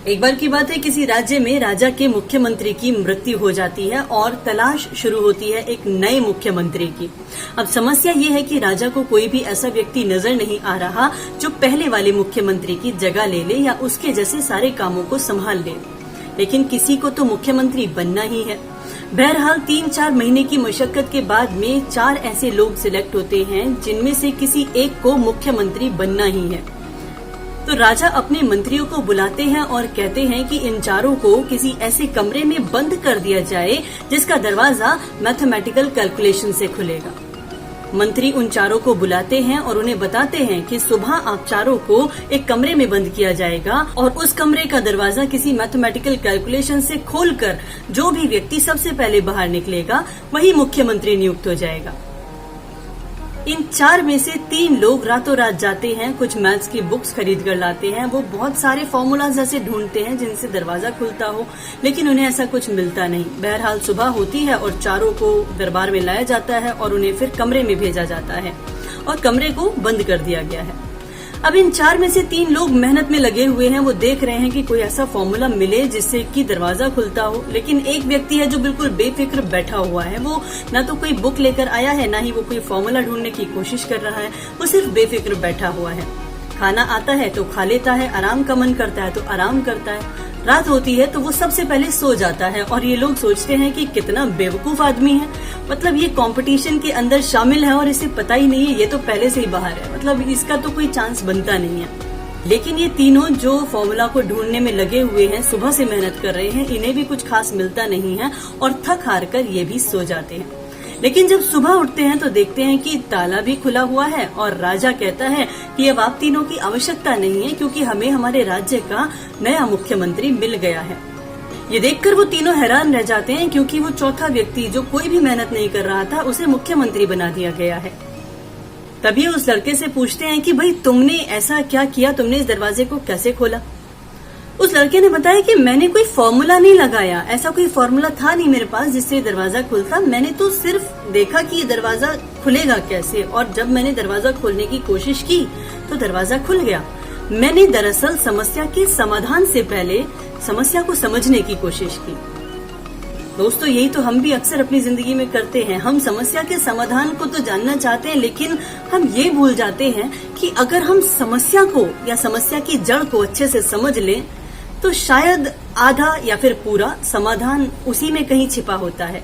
एक बार की बात है, किसी राज्य में राजा के मुख्यमंत्री की मृत्यु हो जाती है और तलाश शुरू होती है एक नए मुख्यमंत्री की। अब समस्या ये है कि राजा को कोई भी ऐसा व्यक्ति नजर नहीं आ रहा जो पहले वाले मुख्यमंत्री की जगह ले ले या उसके जैसे सारे कामों को संभाल ले। लेकिन किसी को तो मुख्यमंत्री बनना ही है। बहरहाल 3-4 महीने की मशक्कत के बाद में 4 ऐसे लोग सिलेक्ट होते हैं जिनमें से किसी एक को मुख्यमंत्री बनना ही है। तो राजा अपने मंत्रियों को बुलाते हैं और कहते हैं कि इन चारों को किसी ऐसे कमरे में बंद कर दिया जाए जिसका दरवाजा मैथमेटिकल कैलकुलेशन से खुलेगा। मंत्री उन चारों को बुलाते हैं और उन्हें बताते हैं कि सुबह आप चारों को एक कमरे में बंद किया जाएगा और उस कमरे का दरवाजा किसी मैथमेटिकल कैलकुलेशन से खोलकर जो भी व्यक्ति सबसे पहले बाहर निकलेगा वही मुख्यमंत्री नियुक्त हो जाएगा। इन 4 में से 3 लोग रातों रात जाते हैं, कुछ मैथ्स की बुक्स खरीद कर लाते हैं। वो बहुत सारे फॉर्मूलाज ऐसे ढूंढते हैं जिनसे दरवाजा खुलता हो, लेकिन उन्हें ऐसा कुछ मिलता नहीं। बहरहाल सुबह होती है और चारों को दरबार में लाया जाता है और उन्हें फिर कमरे में भेजा जाता है और कमरे को बंद कर दिया गया है। अब इन 4 में से 3 लोग मेहनत में लगे हुए हैं। वो देख रहे हैं कि कोई ऐसा फॉर्मूला मिले जिससे कि दरवाजा खुलता हो, लेकिन एक व्यक्ति है जो बिल्कुल बेफिक्र बैठा हुआ है। वो ना तो कोई बुक लेकर आया है, ना ही वो कोई फॉर्मूला ढूंढने की कोशिश कर रहा है। वो सिर्फ बेफिक्र बैठा हुआ है। खाना आता है तो खा लेता है, आराम का मन करता है तो आराम करता है। रात होती है तो वो सबसे पहले सो जाता है और ये लोग सोचते हैं कि कितना बेवकूफ आदमी है। मतलब ये कंपटीशन के अंदर शामिल है और इसे पता ही नहीं है, ये तो पहले से ही बाहर है। मतलब इसका तो कोई चांस बनता नहीं है। लेकिन ये तीनों जो फॉर्मूला को ढूंढने में लगे हुए हैं, सुबह से मेहनत कर रहे हैं, इन्हें भी कुछ खास मिलता नहीं है और थक हार कर ये भी सो जाते हैं। लेकिन जब सुबह उठते हैं तो देखते हैं कि ताला भी खुला हुआ है और राजा कहता है कि अब आप तीनों की आवश्यकता नहीं है क्योंकि हमें हमारे राज्य का नया मुख्यमंत्री मिल गया है। ये देखकर वो तीनों हैरान रह जाते हैं क्योंकि वो चौथा व्यक्ति जो कोई भी मेहनत नहीं कर रहा था उसे मुख्यमंत्री बना दिया गया है। तभी उस लड़के से पूछते हैं कि भाई तुमने ऐसा क्या किया, तुमने इस दरवाजे को कैसे खोला? उस लड़के ने बताया कि मैंने कोई फॉर्मूला नहीं लगाया, ऐसा कोई फॉर्मूला था नहीं मेरे पास जिससे दरवाजा खुलता। मैंने तो सिर्फ देखा कि ये दरवाजा खुलेगा कैसे, और जब मैंने दरवाजा खोलने की कोशिश की तो दरवाजा खुल गया। मैंने दरअसल समस्या के समाधान से पहले समस्या को समझने की कोशिश की। दोस्तों, यही तो हम भी अक्सर अपनी जिंदगी में करते हैं। हम समस्या के समाधान को तो जानना चाहते हैं, लेकिन हम ये भूल जाते हैं कि अगर हम समस्या को या समस्या की जड़ को अच्छे से समझ लें तो शायद आधा या फिर पूरा समाधान उसी में कहीं छिपा होता है।